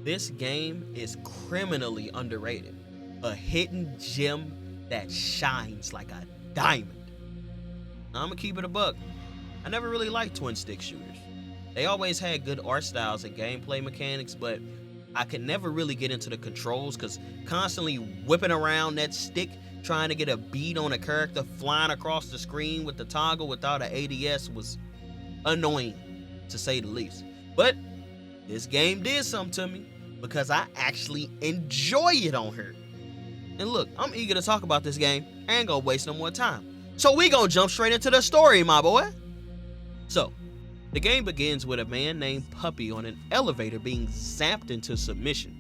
This game is criminally underrated. A hidden gem that shines like a diamond. Now, I'm gonna keep it a buck. I never really liked twin stick shooters. They always had good art styles and gameplay mechanics, but I could never really get into the controls because constantly whipping around that stick trying to get a beat on a character flying across the screen with the toggle without an ADS was annoying, to say the least. But this game did something to me because I actually enjoy it on here. And look, I'm eager to talk about this game. I ain't gonna waste no more time. So we gonna jump straight into the story, my boy. So, the game begins with a man named Puppy on an elevator being zapped into submission.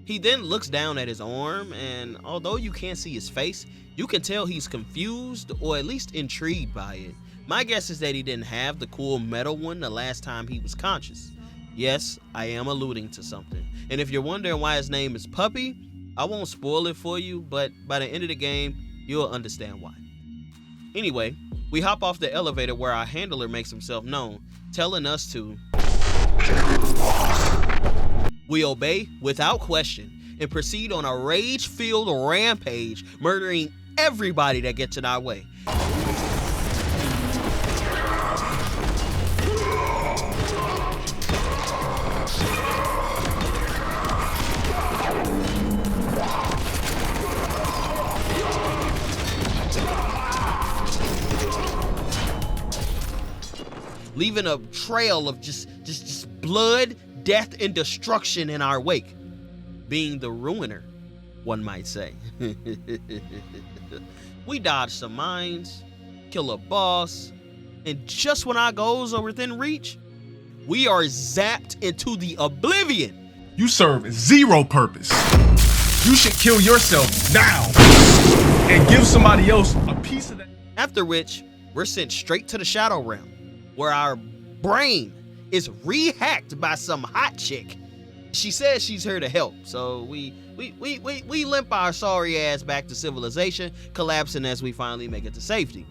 He then looks down at his arm, and although you can't see his face, you can tell he's confused or at least intrigued by it. My guess is that he didn't have the cool metal one the last time he was conscious. Yes, I am alluding to something. And if you're wondering why his name is Puppy, I won't spoil it for you, but by the end of the game, you'll understand why. Anyway, we hop off the elevator where our handler makes himself known, telling us to. We obey without question and proceed on a rage-filled rampage, murdering everybody that gets in our way. Leaving a trail of just blood, death, and destruction in our wake. Being the ruiner, one might say. We dodge some mines, kill a boss, and just when our goals are within reach, we are zapped into the oblivion. You serve zero purpose. You should kill yourself now and give somebody else a piece of that. After which, we're sent straight to the Shadow Realm, where our brain is rehacked by some hot chick. She says she's here to help, so we limp our sorry ass back to civilization, collapsing as we finally make it to safety.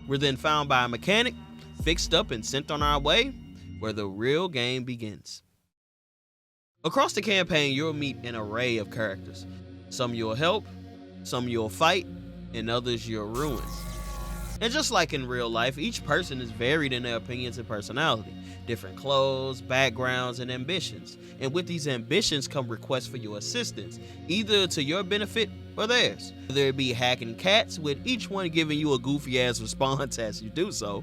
We're then found by a mechanic, fixed up and sent on our way, where the real game begins. Across the campaign, you'll meet an array of characters. Some you'll help, some you'll fight, and others you'll ruin. And just like in real life, each person is varied in their opinions and personality, different clothes, backgrounds, and ambitions. And with these ambitions come requests for your assistance, either to your benefit or theirs. Whether it be hacking cats, with each one giving you a goofy ass response as you do so,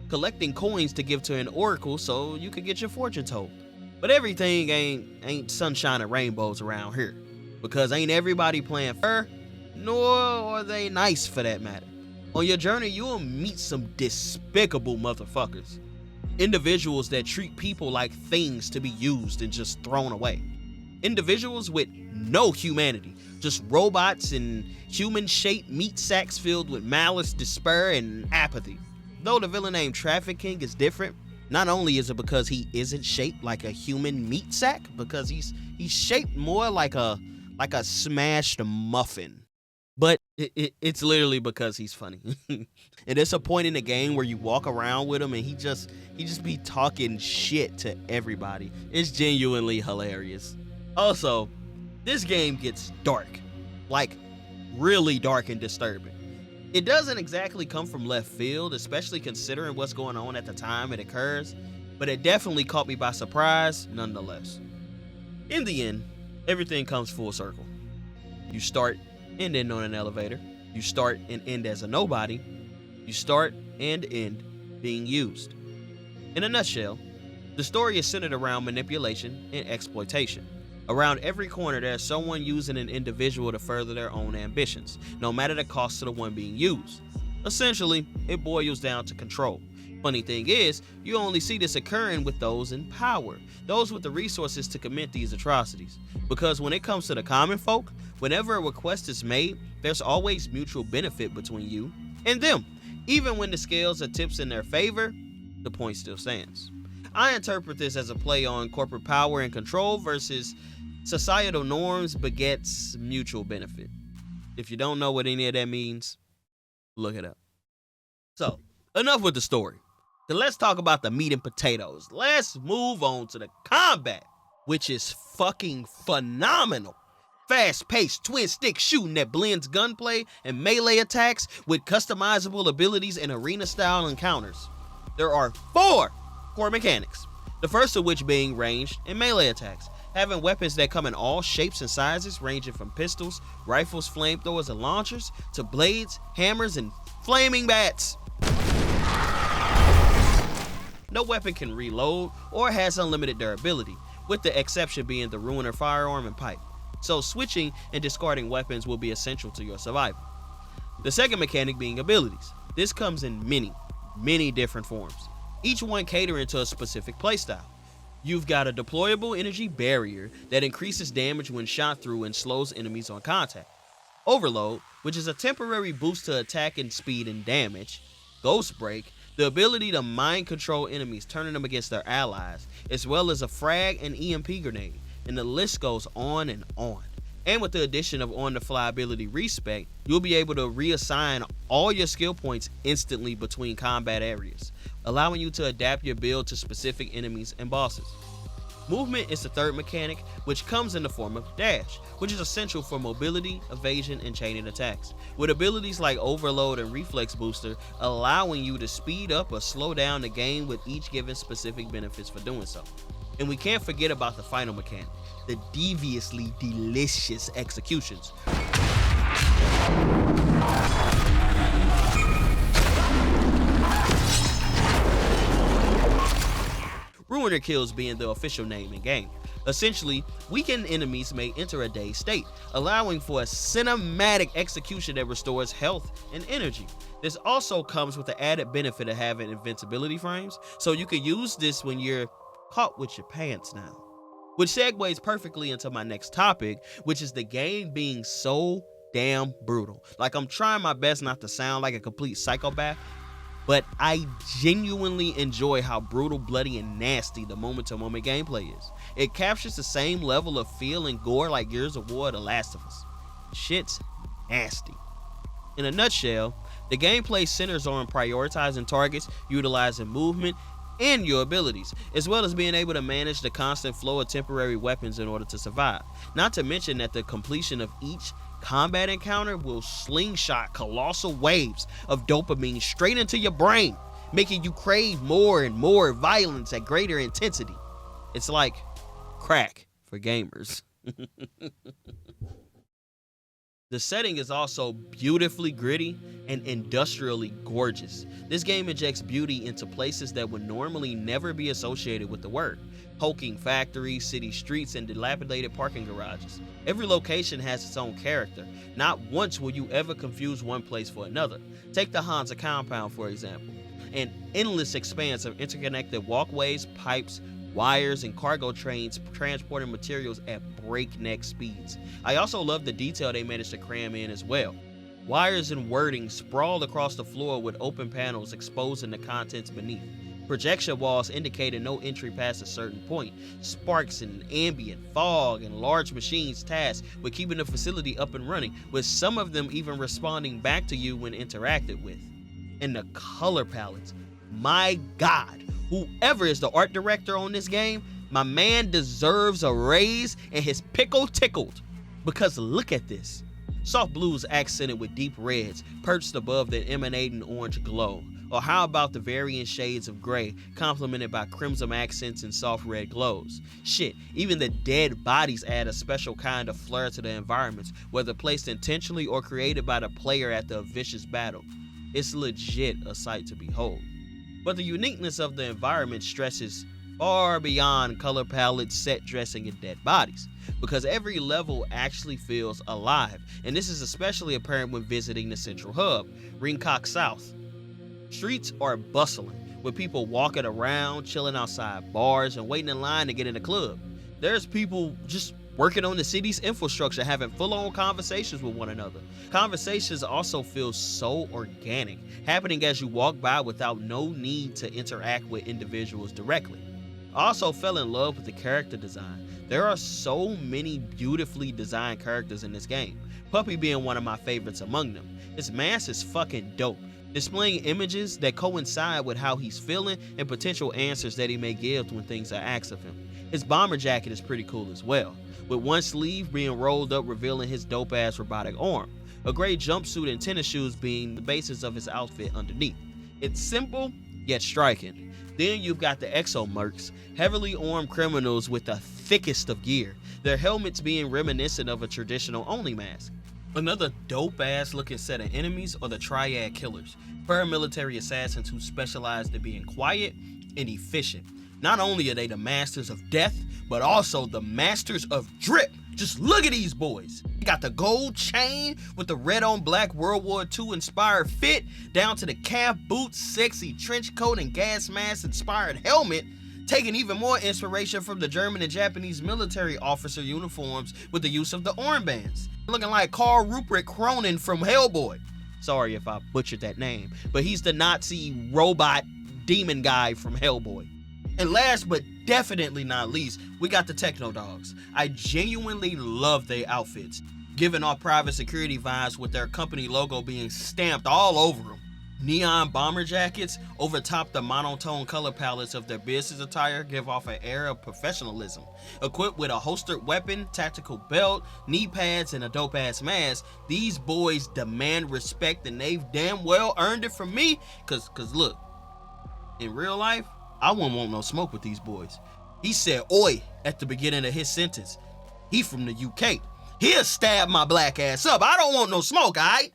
collecting coins to give to an oracle so you could get your fortune told. But everything ain't sunshine and rainbows around here, because ain't everybody playing fair, nor are they nice for that matter. On your journey, you'll meet some despicable motherfuckers. Individuals that treat people like things to be used and just thrown away. Individuals with no humanity, just robots and human-shaped meat sacks filled with malice, despair, and apathy. Though the villain named Traffic King is different, not only is it because he isn't shaped like a human meat sack, because he's shaped more like a smashed muffin. But it's literally because he's funny. And there's a point in the game where you walk around with him and he just be talking shit to everybody. It's genuinely hilarious. Also, this game gets dark. Like, really dark and disturbing. It doesn't exactly come from left field, especially considering what's going on at the time it occurs, but it definitely caught me by surprise nonetheless. In the end, everything comes full circle. You start and end on an elevator. You start and end as a nobody. You start and end being used. In a nutshell, the story is centered around manipulation and exploitation. Around every corner, there's someone using an individual to further their own ambitions, no matter the cost to the one being used. Essentially, it boils down to control. Funny thing is, you only see this occurring with those in power, those with the resources to commit these atrocities. Because when it comes to the common folk, whenever a request is made, there's always mutual benefit between you and them. Even when the scales are tipped in their favor, the point still stands. I interpret this as a play on corporate power and control versus societal norms begets mutual benefit. If you don't know what any of that means, look it up. So, enough with the story. So let's talk about the meat and potatoes. Let's move on to the combat. which is fucking phenomenal. Fast-paced twin-stick shooting that blends gunplay and melee attacks with customizable abilities and arena-style encounters. There are 4 core mechanics, the first of which being ranged and melee attacks, having weapons that come in all shapes and sizes ranging from pistols, rifles, flamethrowers, and launchers to blades, hammers, and flaming bats. No weapon can reload or has unlimited durability, with the exception being the RUINER firearm and pipe, so switching and discarding weapons will be essential to your survival. The second mechanic being abilities. This comes in many different forms, each one catering to a specific playstyle. You've got a deployable energy barrier that increases damage when shot through and slows enemies on contact. Overload, which is a temporary boost to attack and speed and damage. Ghost Break, the ability to mind control enemies, turning them against their allies, as well as a frag and EMP grenade, and the list goes on and on. And with the addition of on-the-fly ability respec, you'll be able to reassign all your skill points instantly between combat areas, allowing you to adapt your build to specific enemies and bosses. Movement is the third mechanic, which comes in the form of dash, which is essential for mobility, evasion, and chaining attacks, with abilities like overload and reflex booster allowing you to speed up or slow down the game with each given specific benefits for doing so. And we can't forget about the final mechanic, the deviously delicious executions. RUINER kills being the official name in game. Essentially, weakened enemies may enter a dazed state, allowing for a cinematic execution that restores health and energy. This also comes with the added benefit of having invincibility frames, so you can use this when you're caught with your pants down. Which segues perfectly into my next topic, which is the game being so damn brutal. Like, I'm trying my best not to sound like a complete psychopath, but I genuinely enjoy how brutal, bloody, and nasty the moment-to-moment gameplay is. It captures the same level of feel and gore like Gears of War or The Last of Us. Shit's nasty. In a nutshell, the gameplay centers on prioritizing targets, utilizing movement, and your abilities, as well as being able to manage the constant flow of temporary weapons in order to survive. Not to mention that the completion of each combat encounter will slingshot colossal waves of dopamine straight into your brain, making you crave more and more violence at greater intensity. It's like crack for gamers. The setting is also beautifully gritty and industrially gorgeous. This game injects beauty into places that would normally never be associated with the word. Hulking factories, city streets, and dilapidated parking garages. Every location has its own character. Not once will you ever confuse one place for another. Take the Hansa compound, for example. An endless expanse of interconnected walkways, pipes, wires, and cargo trains transporting materials at breakneck speeds. I also love the detail they managed to cram in as well. Wires and wording sprawled across the floor with open panels exposing the contents beneath. Projection walls indicating no entry past a certain point. Sparks and ambient fog and large machines tasked with keeping the facility up and running, with some of them even responding back to you when interacted with. And the color palettes. My God, whoever is the art director on this game, my man deserves a raise and his pickle tickled. Because look at this. Soft blues accented with deep reds, perched above the emanating orange glow. Or how about the varying shades of gray, complemented by crimson accents and soft red glows? Shit, even the dead bodies add a special kind of flair to the environments, whether placed intentionally or created by the player after a vicious battle. It's legit a sight to behold. But the uniqueness of the environment stresses far beyond color palettes, set dressing, and dead bodies, because every level actually feels alive, and this is especially apparent when visiting the central hub, Ringkok South. Streets are bustling, with people walking around, chilling outside bars, and waiting in line to get in the club. There's people just working on the city's infrastructure, having full-on conversations with one another. Conversations also feel so organic, happening as you walk by without no need to interact with individuals directly. I also fell in love with the character design. There are so many beautifully designed characters in this game, Puppy being one of my favorites among them. His mask is fucking dope. displaying images that coincide with how he's feeling and potential answers that he may give when things are asked of him. His bomber jacket is pretty cool as well, with one sleeve being rolled up revealing his dope-ass robotic arm, a gray jumpsuit and tennis shoes being the basis of his outfit underneath. It's simple, yet striking. Then you've got the Exo Mercs, heavily armed criminals with the thickest of gear, their helmets being reminiscent of a traditional Only mask. Another dope-ass looking set of enemies are the Triad Killers, paramilitary assassins who specialize in being quiet and efficient. Not only are they the masters of death, but also the masters of drip. Just look at these boys. They got the gold chain with the red on black World War II inspired fit, down to the calf boots, sexy trench coat, and gas mask inspired helmet, taking even more inspiration from the German and Japanese military officer uniforms with the use of the armbands. Looking like Karl Rupert Cronin from Hellboy. Sorry if I butchered that name, but he's the Nazi robot demon guy from Hellboy. And last but definitely not least, we got the Techno Dogs. I genuinely love their outfits, giving off private security vibes with their company logo being stamped all over them. Neon bomber jackets over top the monotone color palettes of their business attire give off an air of professionalism. Equipped with a holstered weapon, tactical belt, knee pads, and a dope-ass mask, these boys demand respect, and they've damn well earned it from me, cause look, in real life, I wouldn't want no smoke with these boys. He said oi at the beginning of his sentence. He from the UK. He'll stab my black ass up. I don't want no smoke, alright?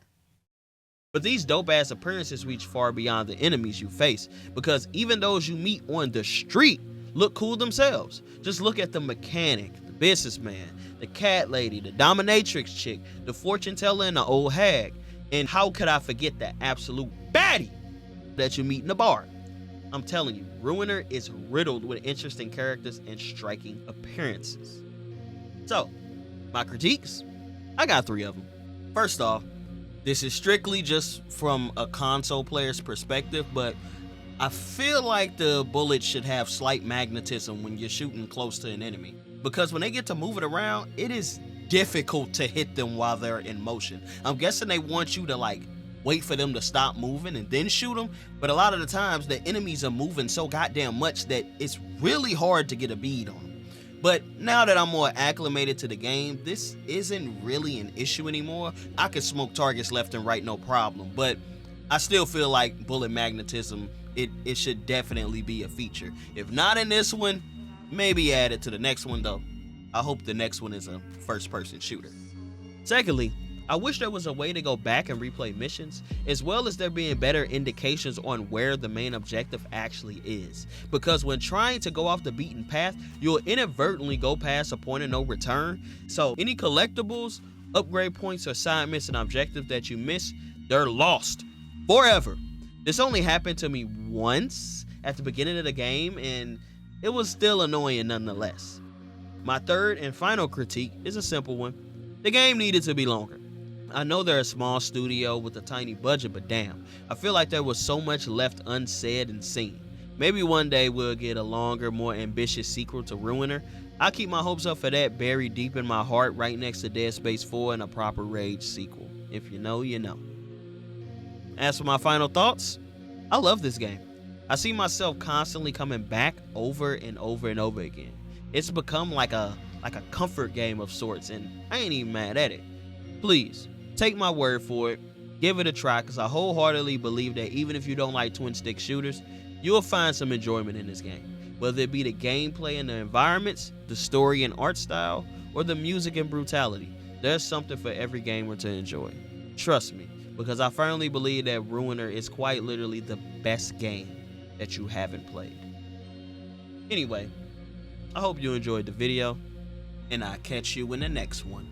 But these dope ass appearances reach far beyond the enemies you face, because even those you meet on the street look cool themselves. Just look at the mechanic, the businessman, the cat lady, the dominatrix chick, the fortune teller, and the old hag. And how could I forget the absolute baddie that you meet in the bar? I'm telling you, RUINER is riddled with interesting characters and striking appearances. So, my critiques? I got 3 of them. First off, this is strictly just from a console player's perspective, but I feel like the bullets should have slight magnetism when you're shooting close to an enemy, because when they get to move it around, it is difficult to hit them while they're in motion. I'm guessing they want you to wait for them to stop moving and then shoot them, but a lot of the times the enemies are moving so goddamn much that it's really hard to get a bead on them. But now that I'm more acclimated to the game, this isn't really an issue anymore. I can smoke targets left and right, no problem, but I still feel like bullet magnetism, it should definitely be a feature. If not in this one, maybe add it to the next one though. I hope the next one is a first-person shooter. Secondly, I wish there was a way to go back and replay missions, as well as there being better indications on where the main objective actually is. Because when trying to go off the beaten path, you'll inadvertently go past a point of no return. So any collectibles, upgrade points, or side mission objective that you miss, they're lost forever. This only happened to me once at the beginning of the game, and it was still annoying nonetheless. My third and final critique is a simple one. The game needed to be longer. I know they're a small studio with a tiny budget, but damn, I feel like there was so much left unsaid and seen. Maybe one day we'll get a longer, more ambitious sequel to RUINER. I keep my hopes up for that buried deep in my heart, right next to Dead Space 4 and a proper Rage sequel. If you know, you know. As for my final thoughts, I love this game. I see myself constantly coming back over and over and over again. It's become like a comfort game of sorts, and I ain't even mad at it. Please, take my word for it, give it a try, because I wholeheartedly believe that even if you don't like twin-stick shooters, you'll find some enjoyment in this game. Whether it be the gameplay and the environments, the story and art style, or the music and brutality, there's something for every gamer to enjoy. Trust me, because I firmly believe that RUINER is quite literally the best game that you haven't played. Anyway, I hope you enjoyed the video, and I'll catch you in the next one.